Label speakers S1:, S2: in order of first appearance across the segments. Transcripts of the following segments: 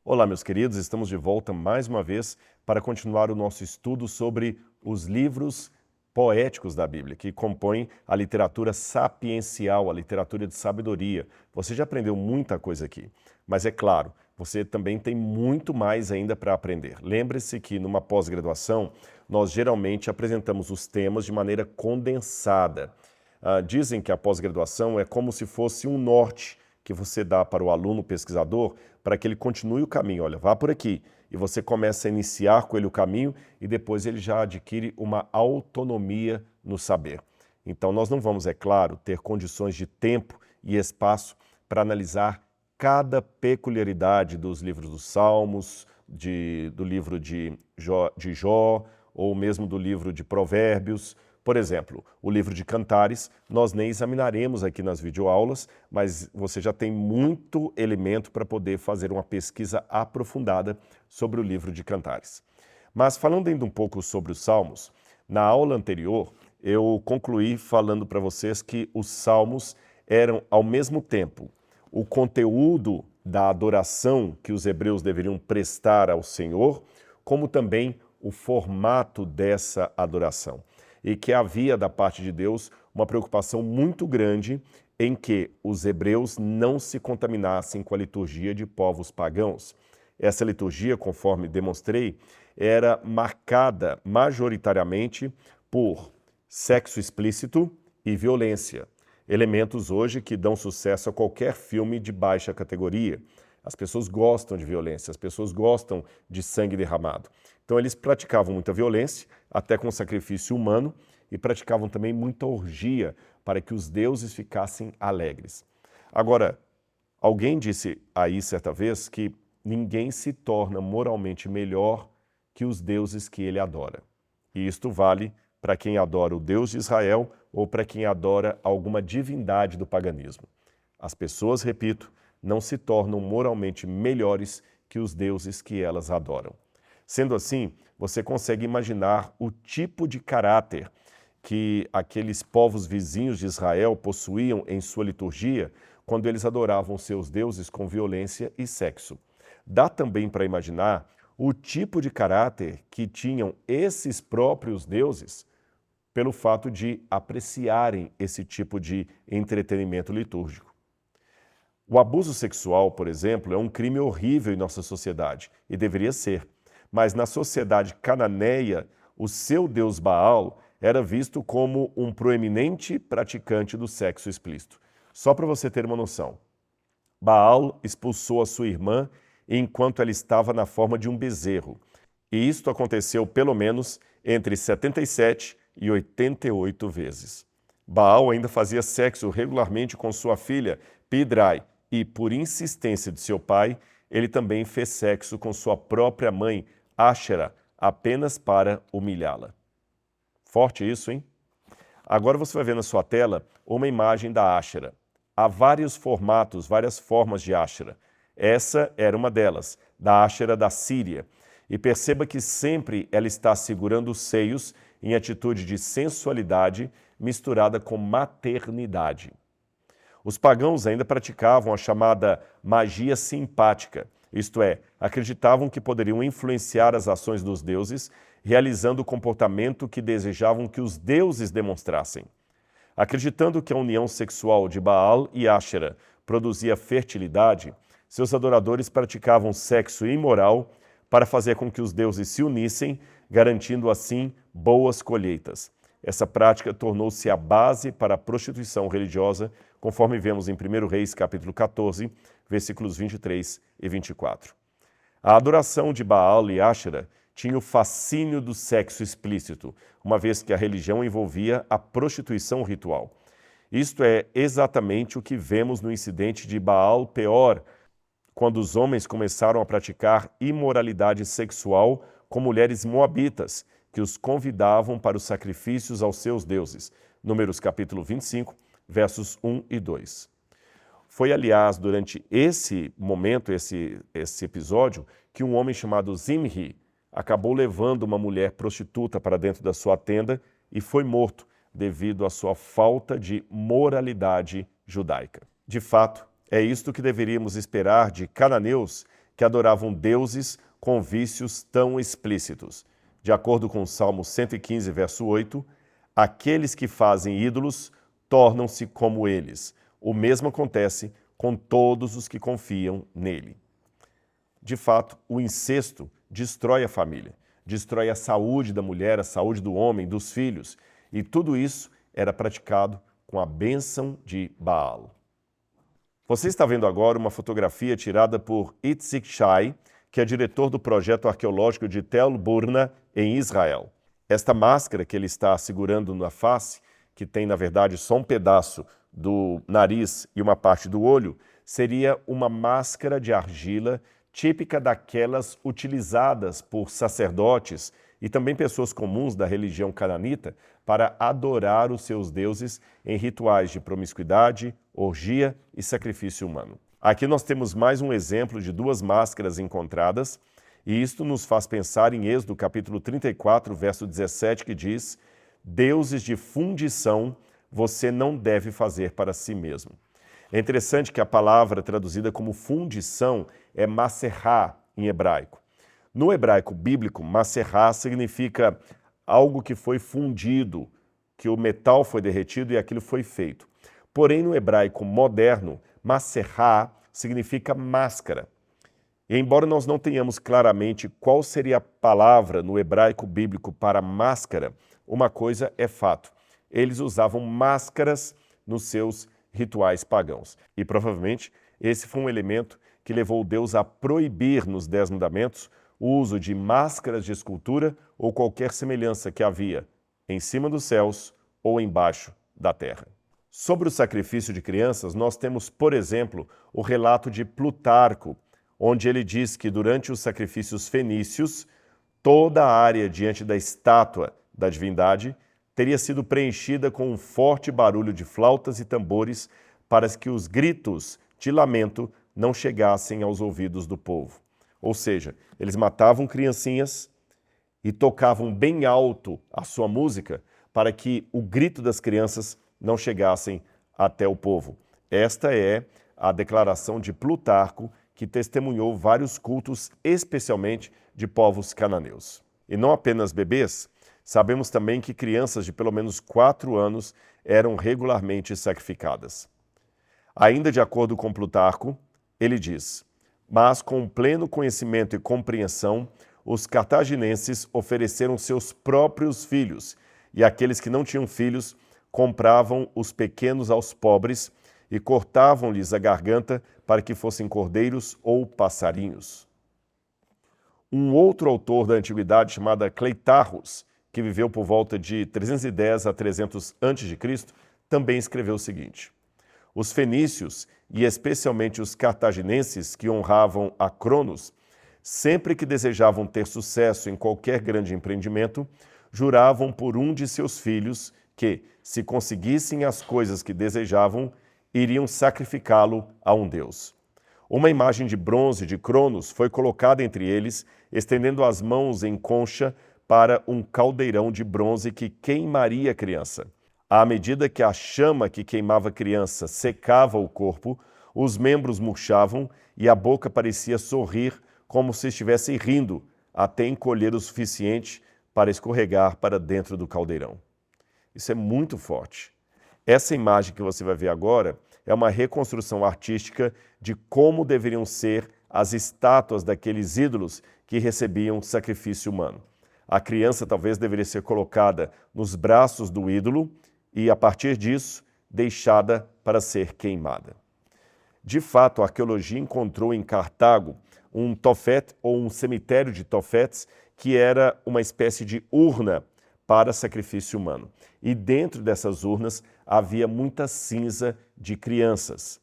S1: Olá, meus queridos, estamos de volta mais uma vez para continuar o nosso estudo sobre os livros poéticos da Bíblia, que compõem a literatura sapiencial, a literatura de sabedoria. Você já aprendeu muita coisa aqui, mas é claro, você também tem muito mais ainda para aprender. Lembre-se que numa pós-graduação, nós geralmente apresentamos os temas de maneira condensada. Dizem que a pós-graduação é como se fosse um norte que você dá para o aluno pesquisador para que ele continue o caminho. Olha, vá por aqui. E você começa a iniciar com ele o caminho e depois ele já adquire uma autonomia no saber. Então nós não vamos, é claro, ter condições de tempo e espaço para analisar cada peculiaridade dos livros dos Salmos, do livro de Jó, ou mesmo do livro de Provérbios. Por exemplo, o livro de Cantares, nós nem examinaremos aqui nas videoaulas, mas você já tem muito elemento para poder fazer uma pesquisa aprofundada sobre o livro de Cantares. Mas falando ainda um pouco sobre os Salmos, na aula anterior eu concluí falando para vocês que os Salmos eram ao mesmo tempo o conteúdo da adoração que os hebreus deveriam prestar ao Senhor, como também o formato dessa adoração. E que havia da parte de Deus uma preocupação muito grande em que os hebreus não se contaminassem com a liturgia de povos pagãos. Essa liturgia, conforme demonstrei, era marcada majoritariamente por sexo explícito e violência. Elementos hoje que dão sucesso a qualquer filme de baixa categoria. As pessoas gostam de violência, as pessoas gostam de sangue derramado. Então eles praticavam muita violência, até com sacrifício humano, e praticavam também muita orgia para que os deuses ficassem alegres. Agora, alguém disse aí certa vez que ninguém se torna moralmente melhor que os deuses que ele adora. E isto vale para quem adora o Deus de Israel ou para quem adora alguma divindade do paganismo. As pessoas, repito, não se tornam moralmente melhores que os deuses que elas adoram. Sendo assim, você consegue imaginar o tipo de caráter que aqueles povos vizinhos de Israel possuíam em sua liturgia quando eles adoravam seus deuses com violência e sexo. Dá também para imaginar o tipo de caráter que tinham esses próprios deuses pelo fato de apreciarem esse tipo de entretenimento litúrgico. O abuso sexual, por exemplo, é um crime horrível em nossa sociedade, e deveria ser. Mas na sociedade cananeia, o seu deus Baal era visto como um proeminente praticante do sexo explícito. Só para você ter uma noção, Baal expulsou a sua irmã enquanto ela estava na forma de um bezerro. E isto aconteceu pelo menos entre 77 e 88 vezes. Baal ainda fazia sexo regularmente com sua filha, Pidrai, e por insistência de seu pai, ele também fez sexo com sua própria mãe, Áshera, apenas para humilhá-la. Forte isso, hein? Agora você vai ver na sua tela uma imagem da Áshera. Há vários formatos, várias formas de Áshera. Essa era uma delas, da Áshera da Síria. E perceba que sempre ela está segurando os seios em atitude de sensualidade misturada com maternidade. Os pagãos ainda praticavam a chamada magia simpática, isto é, acreditavam que poderiam influenciar as ações dos deuses, realizando o comportamento que desejavam que os deuses demonstrassem. Acreditando que a união sexual de Baal e Áshera produzia fertilidade, seus adoradores praticavam sexo imoral para fazer com que os deuses se unissem, garantindo assim boas colheitas. Essa prática tornou-se a base para a prostituição religiosa, conforme vemos em 1 Reis, capítulo 14, versículos 23 e 24. A adoração de Baal e Áshera tinha o fascínio do sexo explícito, uma vez que a religião envolvia a prostituição ritual. Isto é exatamente o que vemos no incidente de Baal Peor, quando os homens começaram a praticar imoralidade sexual com mulheres moabitas, que os convidavam para os sacrifícios aos seus deuses. Números capítulo 25, versos 1 e 2. Foi, aliás, durante esse momento, esse episódio, que um homem chamado Zimri acabou levando uma mulher prostituta para dentro da sua tenda e foi morto devido à sua falta de moralidade judaica. De fato, é isto que deveríamos esperar de cananeus que adoravam deuses com vícios tão explícitos. De acordo com o Salmo 115, verso 8, aqueles que fazem ídolos tornam-se como eles. O mesmo acontece com todos os que confiam nele. De fato, o incesto destrói a família, destrói a saúde da mulher, a saúde do homem, dos filhos, e tudo isso era praticado com a bênção de Baal. Você está vendo agora uma fotografia tirada por Itzik Shai, que é diretor do projeto arqueológico de Tel Burna, em Israel. Esta máscara que ele está segurando na face, que tem, na verdade, só um pedaço do nariz e uma parte do olho, seria uma máscara de argila típica daquelas utilizadas por sacerdotes e também pessoas comuns da religião cananita para adorar os seus deuses em rituais de promiscuidade, orgia e sacrifício humano. Aqui nós temos mais um exemplo de duas máscaras encontradas, e isto nos faz pensar em Êxodo capítulo 34, verso 17, que diz: deuses de fundição você não deve fazer para si mesmo. É interessante que a palavra traduzida como fundição é maserá em hebraico. No hebraico bíblico, maserá significa algo que foi fundido, que o metal foi derretido e aquilo foi feito. Porém, no hebraico moderno, maserá significa máscara. E embora nós não tenhamos claramente qual seria a palavra no hebraico bíblico para máscara, uma coisa é fato: eles usavam máscaras nos seus rituais pagãos. E provavelmente esse foi um elemento que levou Deus a proibir nos 10 mandamentos o uso de máscaras de escultura ou qualquer semelhança que havia em cima dos céus ou embaixo da terra. Sobre o sacrifício de crianças, nós temos, por exemplo, o relato de Plutarco, onde ele diz que durante os sacrifícios fenícios, toda a área diante da estátua da divindade teria sido preenchida com um forte barulho de flautas e tambores para que os gritos de lamento não chegassem aos ouvidos do povo. Ou seja, eles matavam criancinhas e tocavam bem alto a sua música para que o grito das crianças não chegassem até o povo. Esta é a declaração de Plutarco, que testemunhou vários cultos, especialmente de povos cananeus. E não apenas bebês, sabemos também que crianças de pelo menos 4 anos eram regularmente sacrificadas. Ainda de acordo com Plutarco, ele diz: mas com pleno conhecimento e compreensão, os cartaginenses ofereceram seus próprios filhos, e aqueles que não tinham filhos compravam os pequenos aos pobres e cortavam-lhes a garganta para que fossem cordeiros ou passarinhos. Um outro autor da antiguidade chamado Cleitarros, que viveu por volta de 310 a 300 a.C., também escreveu o seguinte: os fenícios, e especialmente os cartaginenses que honravam a Cronos, sempre que desejavam ter sucesso em qualquer grande empreendimento, juravam por um de seus filhos que, se conseguissem as coisas que desejavam, iriam sacrificá-lo a um deus. Uma imagem de bronze de Cronos foi colocada entre eles, estendendo as mãos em concha para um caldeirão de bronze que queimaria a criança. À medida que a chama que queimava a criança secava o corpo, os membros murchavam e a boca parecia sorrir como se estivesse rindo, até encolher o suficiente para escorregar para dentro do caldeirão. Isso é muito forte. Essa imagem que você vai ver agora é uma reconstrução artística de como deveriam ser as estátuas daqueles ídolos que recebiam sacrifício humano. A criança talvez deveria ser colocada nos braços do ídolo e, a partir disso, deixada para ser queimada. De fato, a arqueologia encontrou em Cartago um tofete ou um cemitério de tofetes que era uma espécie de urna para sacrifício humano. E dentro dessas urnas havia muita cinza de crianças.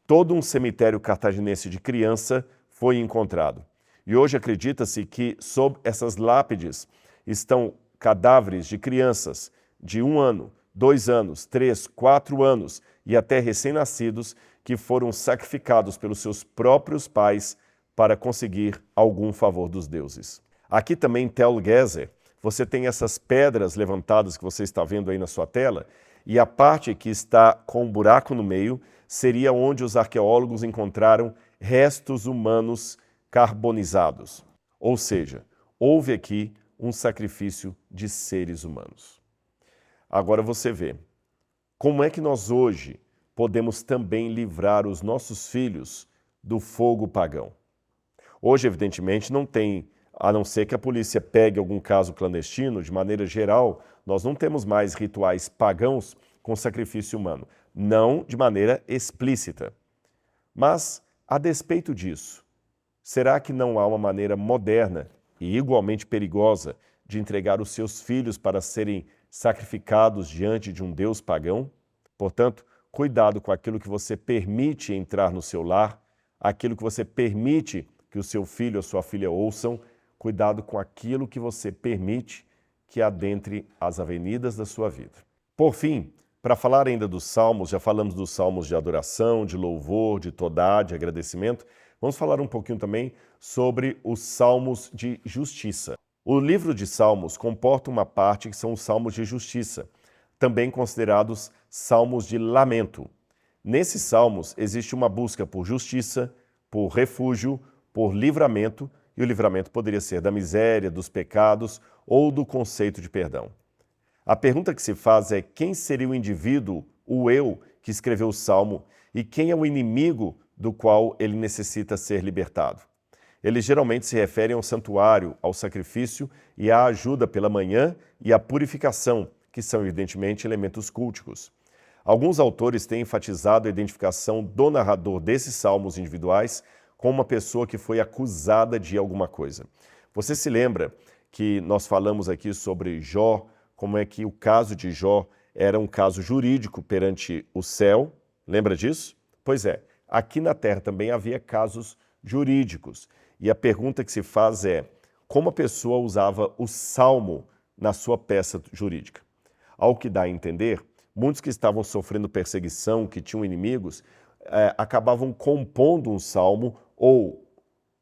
S1: Todo um cemitério cartaginense de criança foi encontrado. E hoje acredita-se que sob essas lápides estão cadáveres de crianças de 1 ano, 2 anos, 3, 4 anos e até recém-nascidos que foram sacrificados pelos seus próprios pais para conseguir algum favor dos deuses. Aqui também em Tel Gezer, você tem essas pedras levantadas que você está vendo aí na sua tela, e a parte que está com um buraco no meio seria onde os arqueólogos encontraram restos humanos carbonizados. Ou seja, houve aqui um sacrifício de seres humanos. Agora você vê, como é que nós hoje podemos também livrar os nossos filhos do fogo pagão? Hoje, evidentemente, não tem, a não ser que a polícia pegue algum caso clandestino, de maneira geral, nós não temos mais rituais pagãos com sacrifício humano. Não de maneira explícita. Mas, a despeito disso, será que não há uma maneira moderna e igualmente perigosa de entregar os seus filhos para serem sacrificados diante de um Deus pagão? Portanto, cuidado com aquilo que você permite entrar no seu lar, aquilo que você permite que o seu filho ou sua filha ouçam, cuidado com aquilo que você permite que adentre as avenidas da sua vida. Por fim, para falar ainda dos salmos, já falamos dos salmos de adoração, de louvor, de todá, de agradecimento, vamos falar um pouquinho também sobre os salmos de justiça. O livro de Salmos comporta uma parte que são os salmos de justiça, também considerados salmos de lamento. Nesses salmos existe uma busca por justiça, por refúgio, por livramento, e o livramento poderia ser da miséria, dos pecados ou do conceito de perdão. A pergunta que se faz é quem seria o indivíduo, o eu, que escreveu o salmo e quem é o inimigo do qual ele necessita ser libertado. Eles geralmente se referem ao santuário, ao sacrifício e à ajuda pela manhã e à purificação, que são evidentemente elementos culticos. Alguns autores têm enfatizado a identificação do narrador desses salmos individuais com uma pessoa que foi acusada de alguma coisa. Você se lembra que nós falamos aqui sobre Jó, como é que o caso de Jó era um caso jurídico perante o céu? Lembra disso? Pois é, aqui na terra também havia casos jurídicos. E a pergunta que se faz é, como a pessoa usava o salmo na sua peça jurídica? Ao que dá a entender, muitos que estavam sofrendo perseguição, que tinham inimigos, acabavam compondo um salmo ou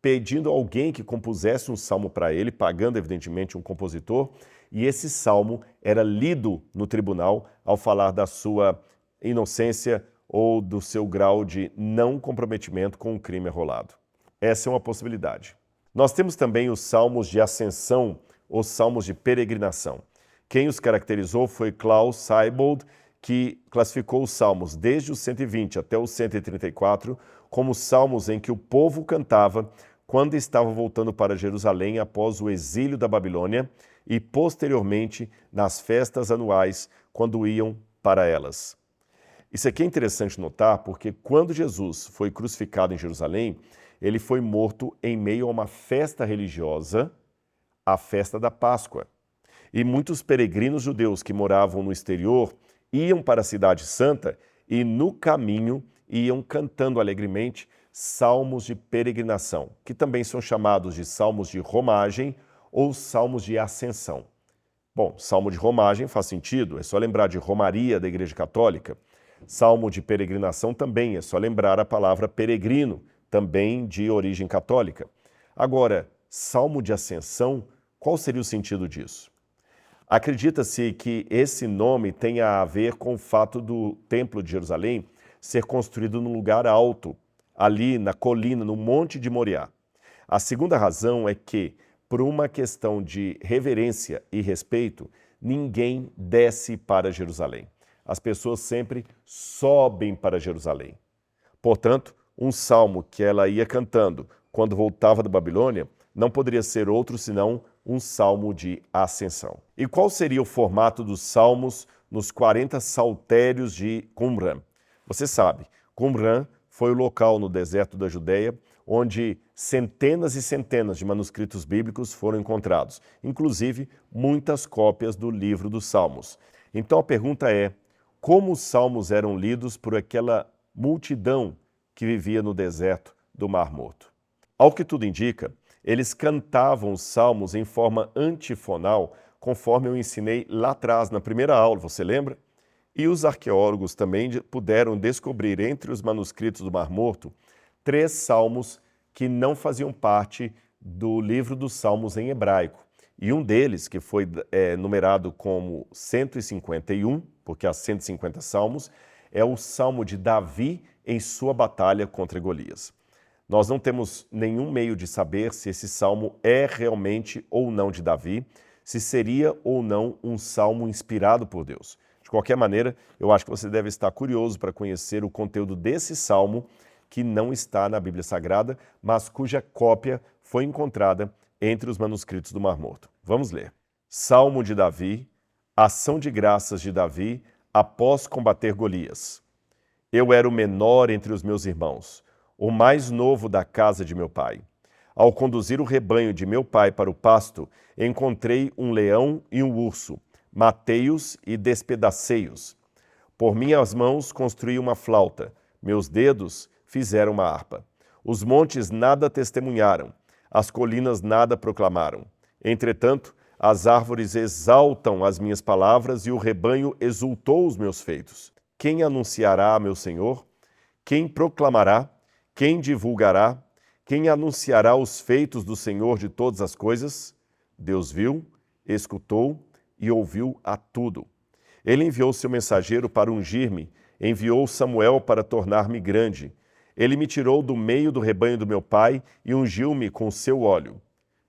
S1: pedindo a alguém que compusesse um salmo para ele, pagando evidentemente um compositor, e esse salmo era lido no tribunal ao falar da sua inocência ou do seu grau de não comprometimento com o crime arrolado. Essa é uma possibilidade. Nós temos também os salmos de ascensão, os salmos de peregrinação. Quem os caracterizou foi Klaus Seibold, que classificou os salmos desde os 120 até os 134 como salmos em que o povo cantava quando estava voltando para Jerusalém após o exílio da Babilônia e posteriormente nas festas anuais quando iam para elas. Isso aqui é interessante notar porque quando Jesus foi crucificado em Jerusalém, ele foi morto em meio a uma festa religiosa, a festa da Páscoa. E muitos peregrinos judeus que moravam no exterior iam para a Cidade Santa e no caminho iam cantando alegremente salmos de peregrinação, que também são chamados de salmos de romagem ou salmos de ascensão. Bom, salmo de romagem faz sentido, é só lembrar de romaria da Igreja Católica. Salmo de peregrinação também, é só lembrar a palavra peregrino, também de origem católica. Agora, salmo de ascensão, qual seria o sentido disso? Acredita-se que esse nome tenha a ver com o fato do Templo de Jerusalém ser construído num lugar alto, ali na colina, no Monte de Moriá. A segunda razão é que, por uma questão de reverência e respeito, ninguém desce para Jerusalém. As pessoas sempre sobem para Jerusalém. Portanto, um salmo que ela ia cantando quando voltava da Babilônia não poderia ser outro senão um salmo de ascensão. E qual seria o formato dos salmos nos 40 saltérios de Qumran? Você sabe, Qumran foi o local no deserto da Judéia onde centenas e centenas de manuscritos bíblicos foram encontrados, inclusive muitas cópias do livro dos Salmos. Então a pergunta é, como os salmos eram lidos por aquela multidão que vivia no deserto do Mar Morto? Ao que tudo indica, eles cantavam os salmos em forma antifonal, conforme eu ensinei lá atrás, na primeira aula, você lembra? E os arqueólogos também puderam descobrir entre os manuscritos do Mar Morto 3 salmos que não faziam parte do livro dos Salmos em hebraico. E um deles, que foi numerado como 151, porque há 150 salmos, é o Salmo de Davi em sua batalha contra Golias. Nós não temos nenhum meio de saber se esse salmo é realmente ou não de Davi, se seria ou não um salmo inspirado por Deus. De qualquer maneira, eu acho que você deve estar curioso para conhecer o conteúdo desse salmo que não está na Bíblia Sagrada, mas cuja cópia foi encontrada entre os manuscritos do Mar Morto. Vamos ler. Salmo de Davi, ação de graças de Davi após combater Golias. Eu era o menor entre os meus irmãos, o mais novo da casa de meu pai. Ao conduzir o rebanho de meu pai para o pasto, encontrei um leão e um urso. Matei-os e despedacei-os. Por minhas mãos construí uma flauta, meus dedos fizeram uma harpa. Os montes nada testemunharam, as colinas nada proclamaram. Entretanto, as árvores exaltam as minhas palavras e o rebanho exultou os meus feitos. Quem anunciará a meu Senhor? Quem proclamará? Quem divulgará? Quem anunciará os feitos do Senhor de todas as coisas? Deus viu, escutou e ouviu a tudo. Ele enviou seu mensageiro para ungir-me, enviou Samuel para tornar-me grande. Ele me tirou do meio do rebanho do meu pai e ungiu-me com seu óleo.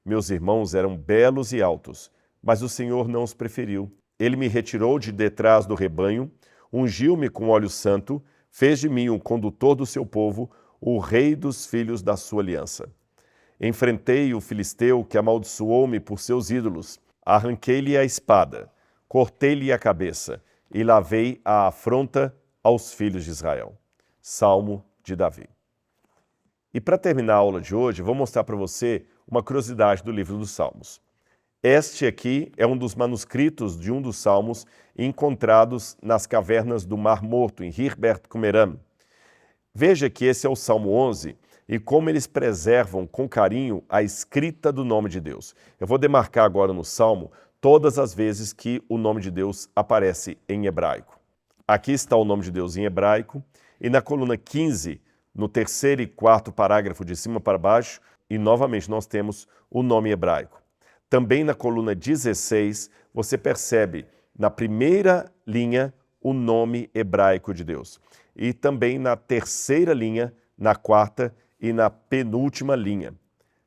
S1: Meus irmãos eram belos e altos, mas o Senhor não os preferiu. Ele me retirou de detrás do rebanho, ungiu-me com óleo santo, fez de mim um condutor do seu povo, o rei dos filhos da sua aliança. Enfrentei o filisteu que amaldiçoou-me por seus ídolos, arranquei-lhe a espada, cortei-lhe a cabeça e lavei a afronta aos filhos de Israel. Salmo de Davi. E para terminar a aula de hoje, vou mostrar para você uma curiosidade do livro dos Salmos. Este aqui é um dos manuscritos de um dos salmos encontrados nas cavernas do Mar Morto, em Herbert Qumran. Veja que esse é o Salmo 11 e como eles preservam com carinho a escrita do nome de Deus. Eu vou demarcar agora no Salmo todas as vezes que o nome de Deus aparece em hebraico. Aqui está o nome de Deus em hebraico e na coluna 15, no terceiro e quarto parágrafo de cima para baixo, e novamente nós temos o nome hebraico. Também na coluna 16, você percebe na primeira linha o nome hebraico de Deus. E também na terceira linha, na quarta e na penúltima linha.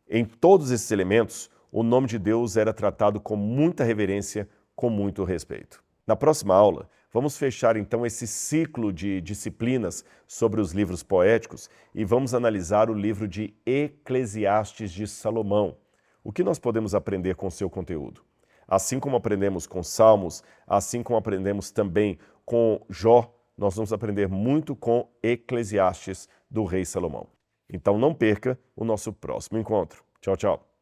S1: Em todos esses elementos, o nome de Deus era tratado com muita reverência, com muito respeito. Na próxima aula, vamos fechar então esse ciclo de disciplinas sobre os livros poéticos e vamos analisar o livro de Eclesiastes de Salomão. O que nós podemos aprender com seu conteúdo? Assim como aprendemos com Salmos, assim como aprendemos também com Jó, nós vamos aprender muito com Eclesiastes do rei Salomão. Então não perca o nosso próximo encontro. Tchau, tchau.